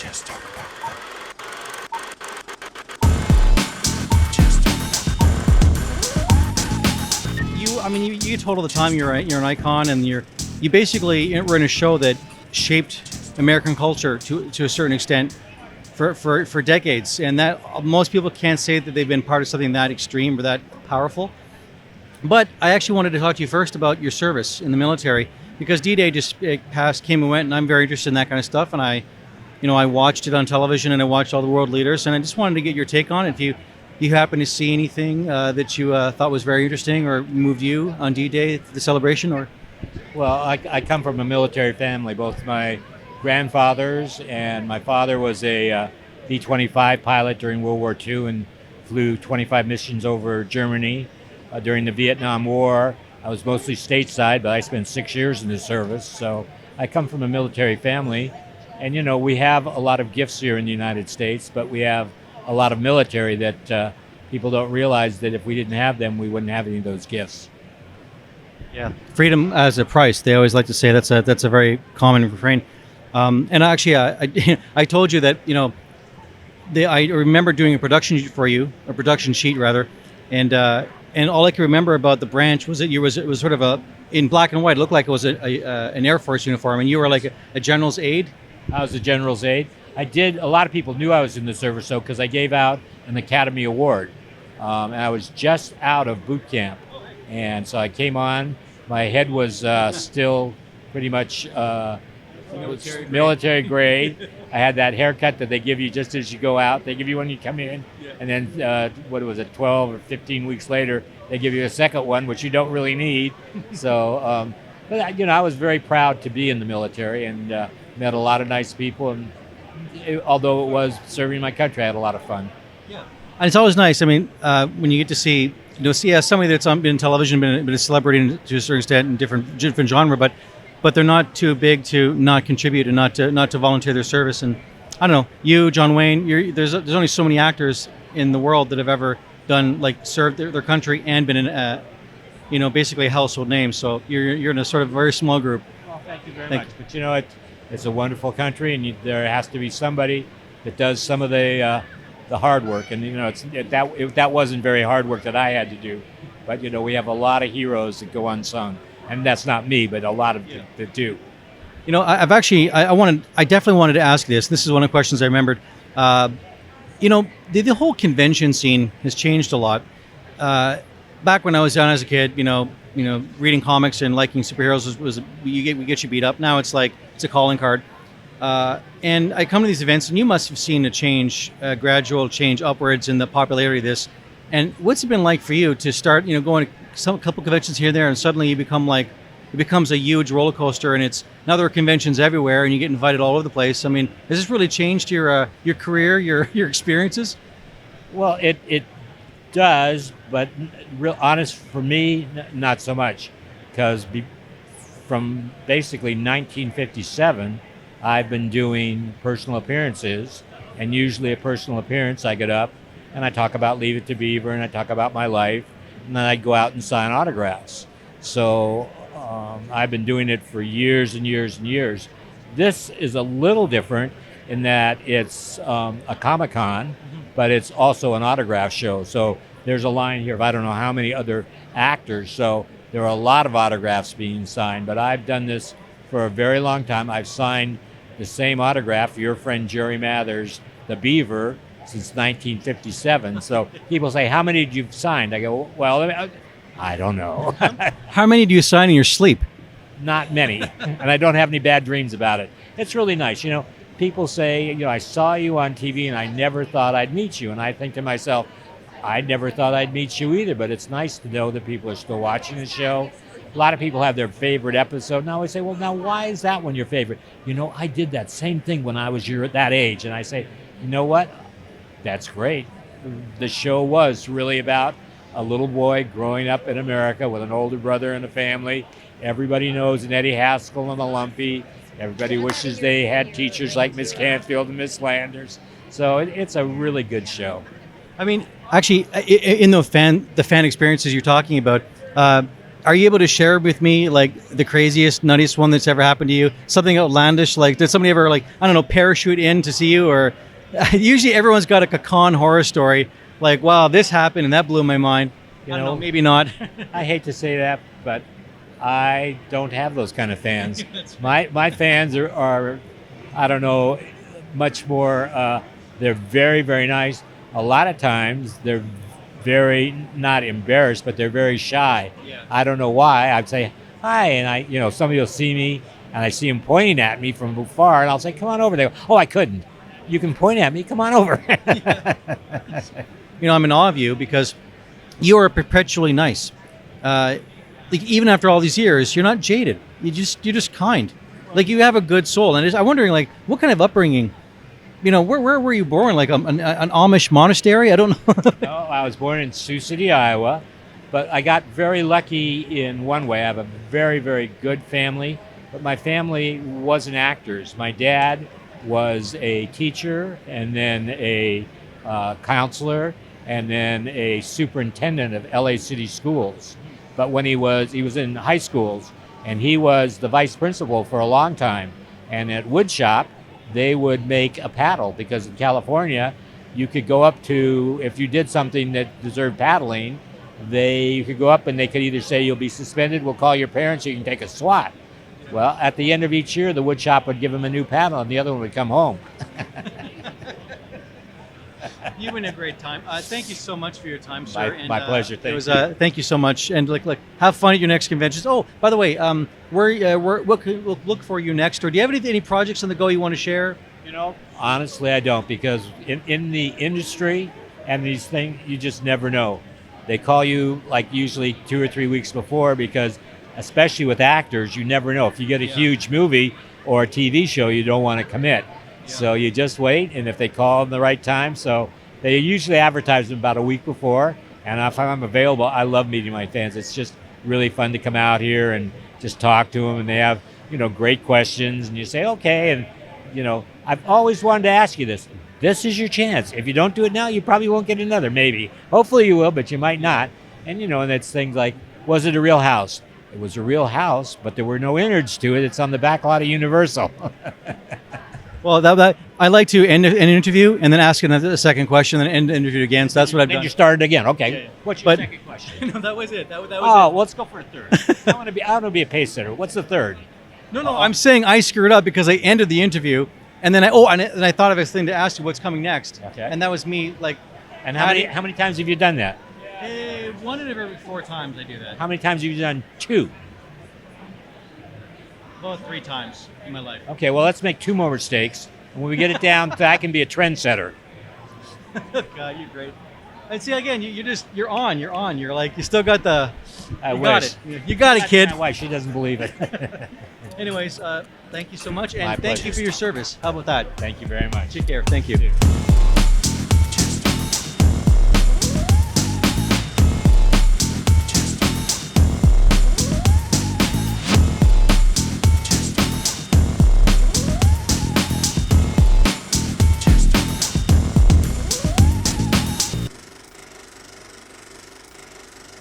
You told all the time you're an icon, and you basically were in a show that shaped American culture to a certain extent for decades, and that most people can't say that they've been part of something that extreme or that powerful. But I actually wanted to talk to you first about your service in the military, because D-Day just came and went, and I'm very interested in that kind of stuff, and I watched it on television, and I watched all the world leaders, and I just wanted to get your take on it. If you happen to see anything that you thought was very interesting or moved you on D-Day, the celebration, or? Well, I come from a military family. Both my grandfathers and my father was a B-25 pilot during World War II and flew 25 missions over Germany during the Vietnam War. I was mostly stateside, but I spent 6 years in the service. So I come from a military family. And, we have a lot of gifts here in the United States, but we have a lot of military that people don't realize that if we didn't have them, we wouldn't have any of those gifts. Yeah, freedom as a price. They always like to say that's a very common refrain. And actually, I told you that I remember doing a production sheet rather, and all I can remember about the branch was that it was sort of in black and white. It looked like it was an Air Force uniform, and you were like a general's aide. I was a general's aide. A lot of people knew I was in the service, though, because I gave out an Academy Award. And I was just out of boot camp. And so I came on. My head was still pretty much military grade. I had that haircut that they give you just as you go out. They give you when you come in. And then, 12 or 15 weeks later, they give you a second one, which you don't really need. So, but I was very proud to be in the military and met a lot of nice people. And although it was serving my country, I had a lot of fun. Yeah, and it's always nice. I mean, when you get to see somebody that's been in television, been a celebrity to a certain extent in different genre, but they're not too big to not contribute and not to volunteer their service. And I don't know, you, John Wayne, there's only so many actors in the world that have ever done served their country and been in basically a household name. So you're in a sort of very small group. Well, thank you very much. But it's a wonderful country, and there has to be somebody that does some of the hard work. And that wasn't very hard work that I had to do, but we have a lot of heroes that go unsung, and that's not me, but a lot of that do. I definitely wanted to ask this. This is one of the questions I remembered. The whole convention scene has changed a lot. Back when I was young as a kid, reading comics and liking superheroes we get you beat up. Now it's like it's a calling card. And I come to these events, and you must have seen a gradual change upwards in the popularity of this. And what's it been like for you to start, going to a couple conventions here and there, and suddenly it becomes a huge roller coaster, and now there are conventions everywhere, and you get invited all over the place. I mean, has this really changed your career, your experiences? Well, it does, but real honest for me, not so much, because from basically 1957, I've been doing personal appearances, and usually a personal appearance, I get up and I talk about Leave It to Beaver, and I talk about my life, and then I go out and sign autographs. So I've been doing it for years and years and years. This is a little different in that it's a Comic Con, but it's also an autograph show. So there's a line here of I don't know how many other actors, so there are a lot of autographs being signed, but I've done this for a very long time. I've signed the same autograph for your friend Jerry Mathers, the Beaver, since 1957. So people say, how many did you sign? I go, well, I don't know. How many do you sign in your sleep? Not many, and I don't have any bad dreams about it. It's really nice. People say, I saw you on TV and I never thought I'd meet you. And I think to myself, I never thought I'd meet you either, but it's nice to know that people are still watching the show. A lot of people have their favorite episode. Now I say, well, now why is that one your favorite? I did that same thing when I was that age. And I say, you know what? That's great. The show was really about a little boy growing up in America with an older brother and a family. Everybody knows an Eddie Haskell and a Lumpy. Everybody wishes they had teachers like Miss Canfield and Miss Landers. So it's a really good show. I mean, actually, in the fan experiences you're talking about, are you able to share with me like the craziest, nuttiest one that's ever happened to you? Something outlandish? Like, did somebody ever like, I don't know, parachute in to see you? Or usually everyone's got a con horror story. Like, wow, this happened and that blew my mind. I don't know, maybe not. I hate to say that, but I don't have those kind of fans. My fans are I don't know, much more. They're very, very nice. A lot of times they're very not embarrassed, but they're very shy. Yeah. I don't know why. I'd say hi, and somebody will see me, and I see them pointing at me from afar, and I'll say, "Come on over." They go, "Oh, I couldn't. You can point at me. Come on over." I'm in awe of you because you are perpetually nice. Like even after all these years, you're not jaded. You're just kind. Like you have a good soul, and I'm wondering, like, what kind of upbringing? Where were you born? Like an Amish monastery? I don't know. No, I was born in Sioux City, Iowa, but I got very lucky in one way. I have a very, very good family, but my family wasn't actors. My dad was a teacher, and then a counselor, and then a superintendent of LA City schools. But when he was in high schools, and he was the vice principal for a long time. And at woodshop, they would make a paddle, because in California, you could go up to, if you did something that deserved paddling, you could go up and they could either say, "You'll be suspended, we'll call your parents, you can take a SWAT." Well, at the end of each year, the woodshop would give him a new paddle, and the other one would come home. You've been a great time. Thank you so much for your time, sir. My pleasure. Thank you. Thank you so much, and have fun at your next conventions. Oh, by the way, what can we'll look for you next, or do you have any projects on the go you want to share? Honestly, I don't, because in the industry and these things, you just never know. They call you usually 2 or 3 weeks before, because especially with actors, you never know. If you get a huge movie or a TV show, you don't want to commit. So you just wait, and if they call in the right time, so they usually advertise them about a week before, and if I'm available, I love meeting my fans. It's just really fun to come out here and just talk to them, and they have, great questions, and you say, okay, and, I've always wanted to ask you this. This is your chance. If you don't do it now, you probably won't get another, maybe. Hopefully you will, but you might not. And, and it's things like, was it a real house? It was a real house, but there were no innards to it. It's on the back lot of Universal. Well, I like to end an interview and then ask a second question, and then end the interview again. So that's what I've done. Then you started again. Okay. Yeah. What's your second question? No, that was it. That was well, let's go for a third. I want to be a pace setter. What's the third? No. I'm saying I screwed up because I ended the interview, and then I thought of a thing to ask you, what's coming next. Okay. And that was me And how many times have you done that? One out of every 4 times I do that. How many times have you done 2? Both 3 times in my life. Okay, well, let's make 2 more mistakes. And when we get it down, I can be a trendsetter. God, you're great. And see, again, you're on. You're like, you still got the, got it. You got it, kid. My wife, she doesn't believe it. Anyways, thank you so much, and My thank you pleasure. for your service. How about that? Thank you very much. Take care. Thank you.